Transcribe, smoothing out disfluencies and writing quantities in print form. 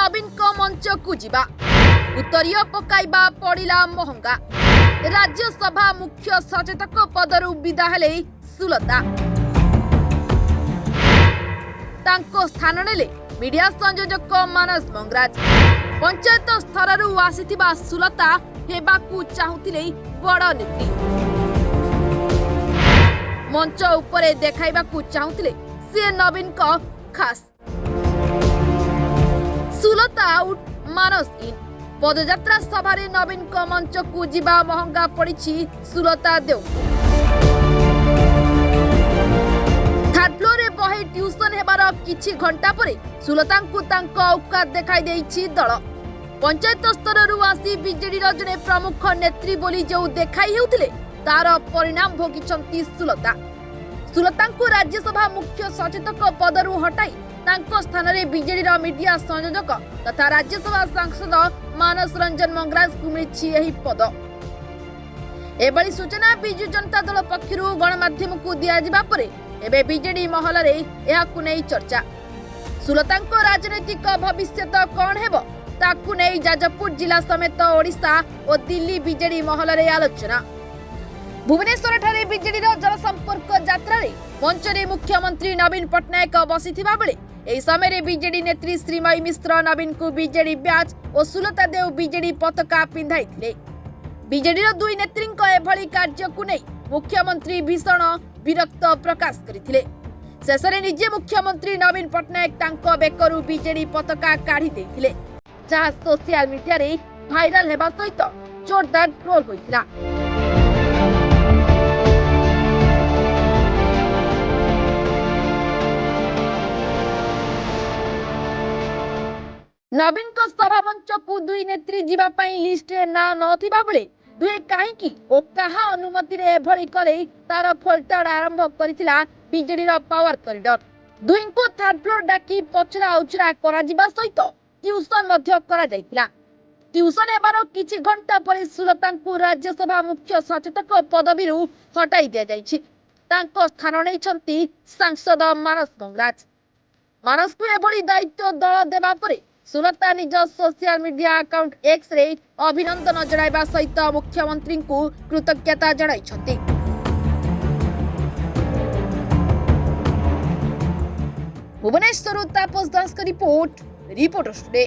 नवीन को मंच को जीवा उत्तरीय पकाइबा पड़िला महंगा राज्यसभा मुख्य सचेतक पदरु विदा हेले सुलता तांको स्थान नेले मीडिया संयोजक मानस मंगराज पंचायत स्तररू आसीथिबा सुलता हेबाकू चाहुथिले बड़ नेत्री मंच उपरे देखाइबाकू चाहुथिले से नवीन को खास सुलता आउट मानस इन पदयात्रा सभारे नवीन को मंच को जीवा महंगा पड़ी सुलता देव थर्ड फ्लोर रे बहे ट्यूशन हेबार किछि घंटा परे सुलता को तांको औकात देखाई देइछि दल पंचायत स्तर आसी बीजेडी जने प्रमुख नेत्री बोली जो देखाई हेउथिले तार परिणाम भोगिछंती सुलता को राज्यसभा मुख्य सचेतक पदरु हटाई तांको स्थान रे बीजेडी मीडिया संयोजक तथा राज्यसभा सांसद मानस रंजन मंगराज को मिली एही पद एबली सूचना बिजु जनता दल पक्षरु गणमाध्यम को दिया जिबा परे एबे बीजेडी महल रे एहाकु नै चर्चा सुलतांको राजनैतिक भविष्य कौन हेबो ताकु नै जाजपुर जिला समेत ओडिशा और दिल्ली बीजेडी महल रे आलोचना भुवनेश्वर ठारे बीजेडी जनसंपर्क यात्रा रे मंच रे मुख्यमंत्री नवीन पटनायक बसिथिबा बेले एही समय रे बीजेडी नेत्री श्रीमयी मिश्र नवीन को बीजेडी ब्याज और सुलता देव बीजेडी पताका पिंधाइथिले बीजेडी दुई नेत्री एभली कार्य को नै मुख्यमंत्री भीषण विरक्त प्रकाश करथिले शेषरे निजे मुख्यमंत्री नवीन पटनायक तांको बेकरू बीजेडी पताका काढी देथिले जहाँ सोशल मीडिया रे भाइराल हेबा सहित जोरदार ट्रोल होइथिला नवीन को सभा मंच को दुई नेत्री जीवा पई लिस्ट ना नथिबा बेले दुई काहेकि ओ कहा अनुमति रे एभली करे तार फोल्टार आरंभ करथिला बीजेडी रो पावर कॉरिडोर दुई को थर्ड फ्लोर डाकी पचरा उचरा करा जिबा सहित ट्यूशन मध्य करा जाइतिला ट्यूशन हेबार किछि घंटा पर सुलता को राज्यसभा मुख्य सचेतक पदवीरु हटाई दिया जाइछि तांको स्थान नैछंती सांसद मानस मंगराज मानस को एभली दायित्व दल देबा परे सुलता निज social media account X ray अभिनंदन जणाइबा सहित मुख्यमंत्री को कृतज्ञता जणाइछंती भुवनेश्वर तापस दास का रिपोर्ट रिपोर्टर्स टुडे।